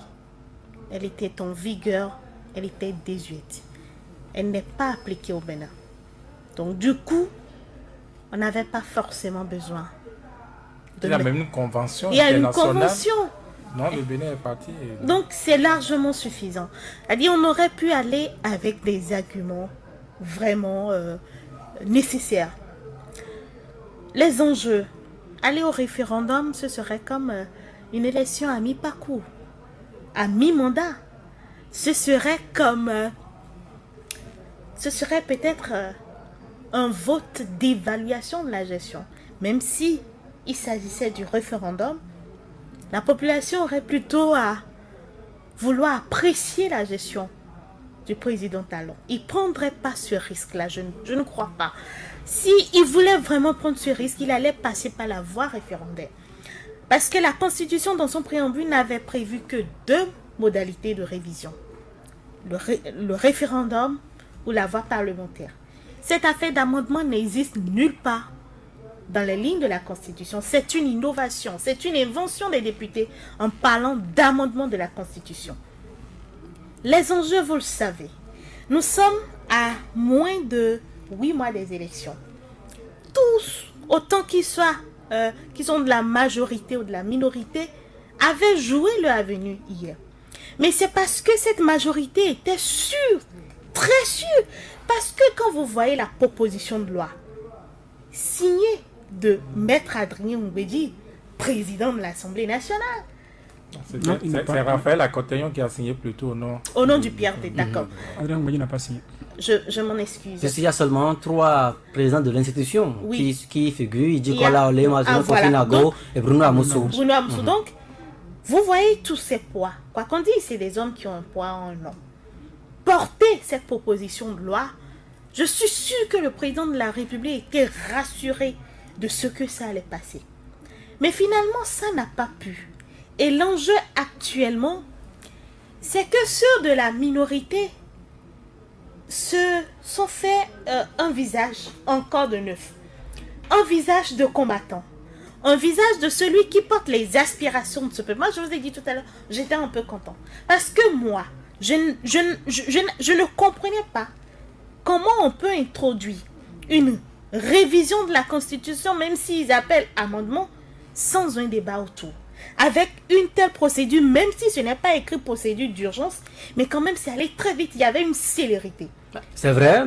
elle était en vigueur, elle était désuète. Elle n'est pas appliquée au Bénin. Donc du coup, on n'avait pas forcément besoin. Il y a même une convention. Il y a une convention. Non, le Bénin est parti. Donc c'est largement suffisant. C'est-à-dire, on aurait pu aller avec des arguments vraiment nécessaires. Les enjeux, aller au référendum, ce serait comme une élection à mi-parcours, à mi-mandat. Ce serait peut-être un vote d'évaluation de la gestion. Même si il s'agissait du référendum, la population aurait plutôt à vouloir apprécier la gestion du président Talon. Il ne prendrait pas ce risque-là, je ne crois pas. S'il voulait vraiment prendre ce risque, il allait passer par la voie référendaire. Parce que la Constitution, dans son préambule, n'avait prévu que 2 modalités de révision. Le référendum ou la voie parlementaire. Cette affaire d'amendement n'existe nulle part dans les lignes de la Constitution. C'est une innovation, c'est une invention des députés en parlant d'amendement de la Constitution. Les enjeux, vous le savez. Nous sommes à moins de 8 mois des élections. Tous, autant qu'ils soient, qu'ils sont de la majorité ou de la minorité, avaient joué leur avenue hier. Mais c'est parce que cette majorité était sûre, très sûre. Parce que quand vous voyez la proposition de loi signée de Maître Adrien Oumbédi, président de l'Assemblée nationale. C'est Raphaël Akoteyon qui a signé plutôt, non? Au nom du PRD, d'accord. Adrien Oumbédi n'a pas signé. Je m'en excuse. Il y a seulement 3 présidents de l'institution qui figurent. Idjikola Ole, Mazouno Fofinago et Bruno Amoussou. Bruno Amoussou. Donc, vous voyez tous ces poids. Quoi qu'on dise, c'est des hommes qui ont un poids en nom. Porter cette proposition de loi, je suis sûr que le président de la République était rassuré de ce que ça allait passer. Mais finalement, ça n'a pas pu. Et l'enjeu actuellement, c'est que ceux de la minorité se sont fait un visage encore de neuf. Un visage de combattant. Un visage de celui qui porte les aspirations de ce peuple. Moi, je vous ai dit tout à l'heure, j'étais un peu content. Parce que moi, je ne comprenais pas comment on peut introduire une révision de la Constitution, même s'ils appellent amendement, sans un débat autour. Avec une telle procédure, même si ce n'est pas écrit procédure d'urgence, mais quand même, c'est allé très vite. Il y avait une célérité. C'est vrai,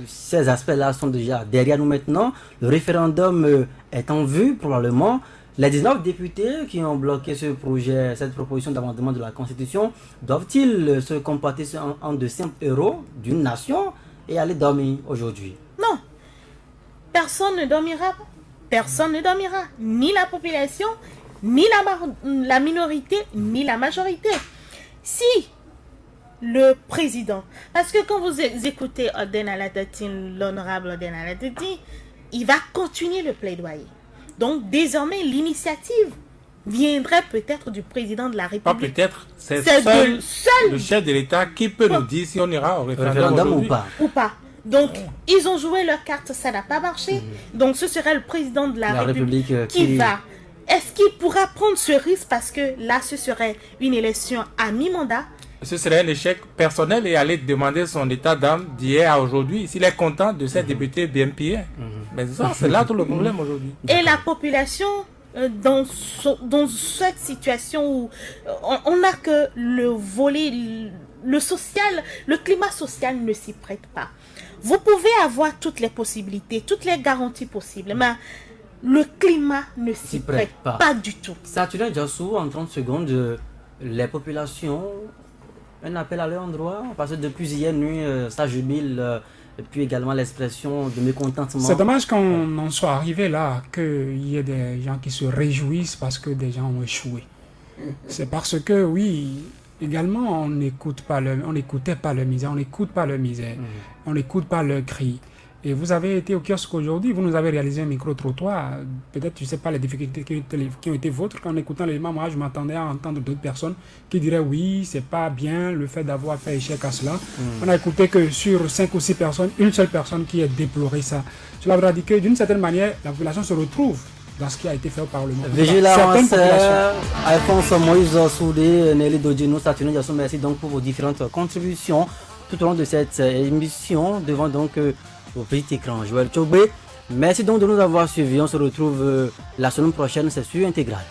ces aspects-là sont déjà derrière nous maintenant. Le référendum est en vue, probablement. Les 19 députés qui ont bloqué ce projet, cette proposition d'amendement de la Constitution, doivent-ils se comporter en de simples héros d'une nation et aller dormir aujourd'hui? Non. Personne ne dormira pas. Personne ne dormira. Ni la population, ni la minorité, ni la majorité. Si le président, parce que quand vous écoutez Oden Alatati, l'honorable Oden Alatati, il va continuer le plaidoyer. Donc désormais, l'initiative viendrait peut-être du président de la République. Pas peut-être, c'est seul le chef de l'État qui peut nous dire si on ira au référendum ou pas. Donc, ils ont joué leur carte, ça n'a pas marché. Donc, ce serait le président de la République qui va. Est-ce qu'il pourra prendre ce risque parce que là, ce serait une élection à mi-mandat? Ce serait un échec personnel et aller demander son état d'âme d'hier à aujourd'hui s'il est content de ces députés BMPA. Mais ça, c'est là tout le problème aujourd'hui. Et la population, dans cette situation où on n'a que le volet, le social, le climat social ne s'y prête pas. Vous pouvez avoir toutes les possibilités, toutes les garanties possibles, mais le climat ne s'y prête pas du tout. Saturnin Djassou, en 30 secondes, les populations, un appel à leur endroit, parce que depuis hier nuit, ça jubile, et puis également l'expression de mécontentement. C'est dommage qu'on en soit arrivé là, qu'il y ait des gens qui se réjouissent parce que des gens ont échoué. C'est parce que, oui, également, on n'écoutait pas leur misère, on n'écoute pas leur misère, on n'écoute pas leurs cris. Et vous avez été au kiosque aujourd'hui, vous nous avez réalisé un micro-trottoir. Peut-être, je ne sais pas, les difficultés qui ont été vôtres. En écoutant les éléments, moi, je m'attendais à entendre d'autres personnes qui diraient oui, c'est pas bien le fait d'avoir fait échec à cela. On a écouté que sur 5 ou 6 personnes, une seule personne qui a déploré ça. Cela veut dire que d'une certaine manière, la population se retrouve dans ce qui a été fait au Parlement. Vigilance, Alphonse Moïse Soudé, Nelly Dodino, Saturnin Djassou, merci donc pour vos différentes contributions tout au long de cette émission devant donc au petit écran. Joël Tchobé, merci donc de nous avoir suivis. On se retrouve la semaine prochaine, c'est sur Intégral.